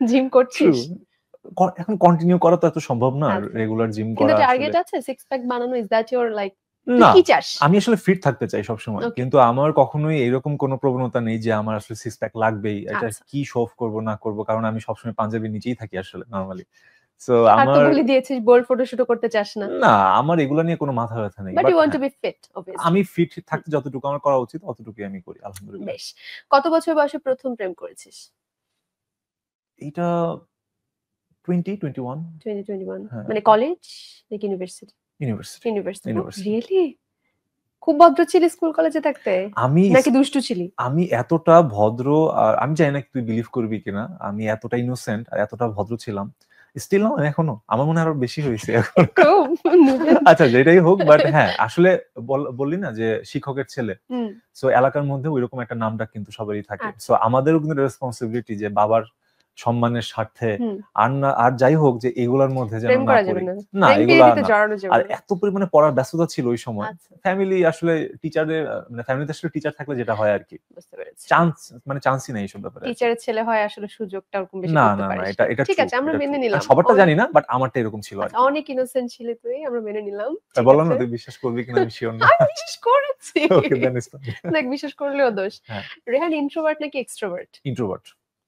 Gym true. করছিস? এখন continue করা তো এত সম্ভব না, আচ্ছা। রেগুলার জিম কিন্তু করা আসলে। টার্গেট আছে সিক্স প্যাক বানানো? ইজ দ্যাট ইওর লাইক তুই না, কি চাস? আমি আসলে ফিট থাকতে চাই সবসময়। ওকে। কিন্তু আমার কখনোই এরকম কোনো প্রবণতা নেই যে আমার আসলে সিক্স প্যাক লাগবেই। এটা আচ্ছা। কি শো অফ করব না করব, কারণ আমি সবসময় পাঞ্জাবির নিচেই থাকি আসলে নরমালি। সো আর তো আমার বলে দিয়েছিস বোল্ড ফটোশুটও করতে চাস না। না, আমার এগুলা নিয়ে কোনো মাথা ব্যথা নেই। But but you want to হ্যাঁ, বি ফিট অবভিয়াসলি। আমি ফিট থাকতে যতটুকু আমার করা উচিত অতটুকুই আমি করি আলহামদুলিল্লাহ। বেশ। কত বছর বয়সে প্রথম প্রেম করেছিস? এইটা 20, 21 2021 হ্যাঁ, মানে কলেজ নাকি university? University, university. Oh university. Really? খুব ভদ্র ছিলি স্কুল কলেজে থাকতে? আমি নাকি দুষ্টু ছিলি? আমি এতটা ভদ্র, আর আমি জানি না তুই বিলিভ করবি কিনা, আমি এতটা ইনোসেন্ট আর এতটা ভদ্র ছিলাম। স্টিল নাও এখনো। আমার মনে হয় আরো বেশি হইছে এখন। খুব নুবেন। আচ্ছা যেটাই হোক, বাট হ্যাঁ, আসলে বললি না যে শিক্ষকের ছেলে। হুম, সো এলাকার মধ্যে ঐরকম একটা নামডাক কিন্তু সবারই থাকে। আচ্ছা। সো আমাদেরও কিন্তু রেসপন্সিবিলিটি যে বাবার সম্মানের স্বার্থে হুম, আর যাই হোক যে এগুলার মধ্যে যেন প্রেম না করা যাবে পড়ি। না। না, প্রেম এগুলা পিরিতিতে না। জড়ানো যাবে আর না। এত পরিমাণে পড়ার ব্যস্ততা ছিল ওই সময়। আচ্ছা, ফ্যামিলি আসলে টিচারের মানে ফ্যামিলিতে আসলে টিচার থাকলে যেটা হয় আরকি। বুঝতে পেরেছি। চান্সই নাই এইসব ব্যাপারে আরকি। টিচারের ছেলে হয় আসলে সুযোগটা ওরকম বেশি না, করতে না, না, এটা পারিসনি। এটা ঠিক ট্রু, আছে আমরা এটা ট্রু। মেনে নিলাম। সবারটা জানি না, বাট আমারটা এরকম ছিল আচ্ছা আরকি। অনেক ইনোসেন্ট ছিলি তুই, আমরা মেনে নিলাম। ঠিক বললাম আছে। না তুই বিশ্বাস করবি কিনা আমি সিউর না। আমি বিশ্বাস করেছি। ওকে দেন ইটস ফাইন। দেখ বিশ্বাস করলেও দোষ। হ্যাঁ, রেহান ইন্ট্রোভার্ট নাকি এক্সট্রোভার্ট? ইন্ট্রোভার্ট।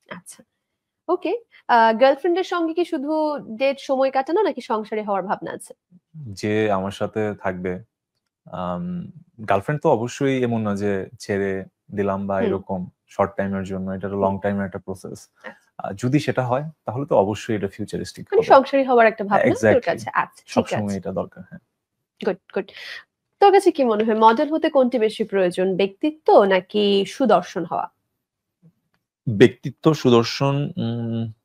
আচ্ছা। ওকে। গার্লফ্রেন্ডের সঙ্গে কি শুধু ডেট সময় কাটানো নাকি সংসারী হওয়ার ভাবনা আছে? যে আমার সাথে থাকবে, আম গার্লফ্রেন্ড তো অবশ্যই এমন না যে ছেড়ে দিলাম বা হুম, এরকম শর্ট টাইমের জন্য। এটা তো হুম। লং টাইমের একটা প্রসেস। আচ্ছা। যদি সেটা হয় তাহলে তো অবশ্যই এটা ফিউচারিস্টিক মানে হবে। সংসারী হওয়ার একটা ভাবনা তোর এক্সাক্টলি। কাছে আছে। ঠিক সবসময় আছে। এটা দরকার। হ্যাঁ। Good, good. তোর কাছে কি মনে হয় মডেল হতে কোনটি বেশি প্রয়োজন? ব্যক্তিত্ব নাকি সুদর্শন হওয়া? ব্যক্তিত্ব, সুদর্শন,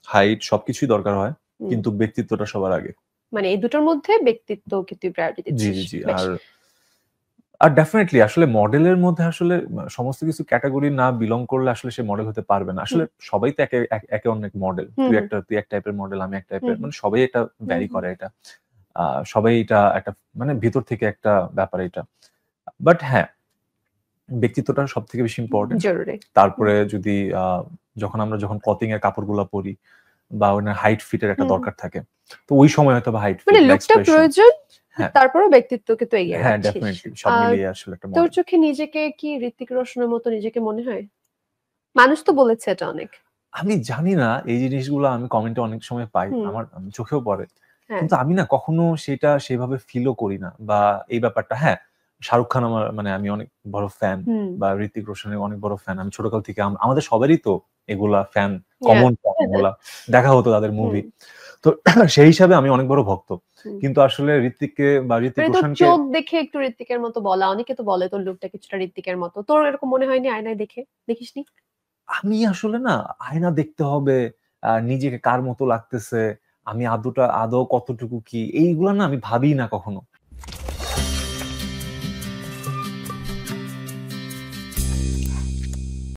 হাইট সবকিছুই দরকার হয়। হুম। কিন্তু ব্যক্তিত্বটা সবার আগে। মানে এই দুটোর মধ্যে ব্যক্তিত্বকে তুই প্রায়োরিটি জি, দিচ্ছিস। জি, জি। বেশ। আর ডেফিনিটলি আসলে মডেলের মধ্যে আসলে সমস্ত কিছু ক্যাটেগরি না বিলং করলে আসলে সে মডেল হতে পারবে না। হুম, আসলে সবাই তো একে অন্যের মডেল। হুম, হুম, তুই এক টাইপের মডেল, আমি এক হুম, টাইপের। হুম, মানে সবাই এটা হুম, ভ্যারি হুম। করে এটা। সবাই এটা একটা মানে ভিতর থেকে একটা ব্যাপার এটা। বাট হ্যাঁ, ব্যক্তিত্বটা সবথেকে বেশি ইম্পোর্টেন্ট। জরুরি। হুম, তারপরে যদি যখন ক্লথিং এর কাপড়গুলা পরি বা ওনার হাইট ফিট এর একটা হুম, হুম। দরকার থাকে। তো ওই সময় হয়তোবা হাইট মানে ফিট বা লুকটা এক্সপ্রেশন। প্রয়োজন, হ্যাঁ, তারপরেও ব্যক্তিত্বকে তো এগিয়ে হ্যাঁ, রাখছিস। ডেফিনিটলি সব আর মিলিয়ে আসলে একটা তোর মডেল। চোখে নিজেকে কি ঋত্বিক রোশনের মতো নিজেকে মনে হয়? মানুষ তো বলেছে এটা অনেক। আমি জানি না, এই জিনিসগুলো আমি কমেন্টে অনেক সময় পাই। হুম, আমার চোখেও পড়ে। হ্যাঁ। কিন্তু আমি না কখনো সেটা সেভাবে ফিলও করি না, বা এই ব্যাপারটা হ্যাঁ, শাহরুখ খান আমার মানে আমি অনেক বড় ফ্যান, হুম, বা ঋত্বিক রোশনের অনেক বড় ফ্যান। আমি ছোটকাল থেকে আমাদের সবারই তো এগুলা ফ্যান, ইয়া কমন ফ্যান এগুলা। দেখা হতো তাদের হুম, মুভি। তো সেই হিসাবে আমি অনেক বড় ভক্ত। হুম। কিন্তু আসলে ঋত্বিককে বা ঋত্বিক মানে তোর রোশনকে চোখ দেখে একটু ঋত্বিকের মতো বলা। অনেকে তো বলে তোর লুকটা কিছুটা ঋত্বিকের মতো। তোর এরকম মনে হয়নি আয়নায় দেখে? দেখিসনি? আমি আসলে না আয়না দেখতে হবে, নিজেকে কার মতো লাগতেছে, আমি আদৌ কতটুকু কি এইগুলা না আমি ভাবিই না কখনো।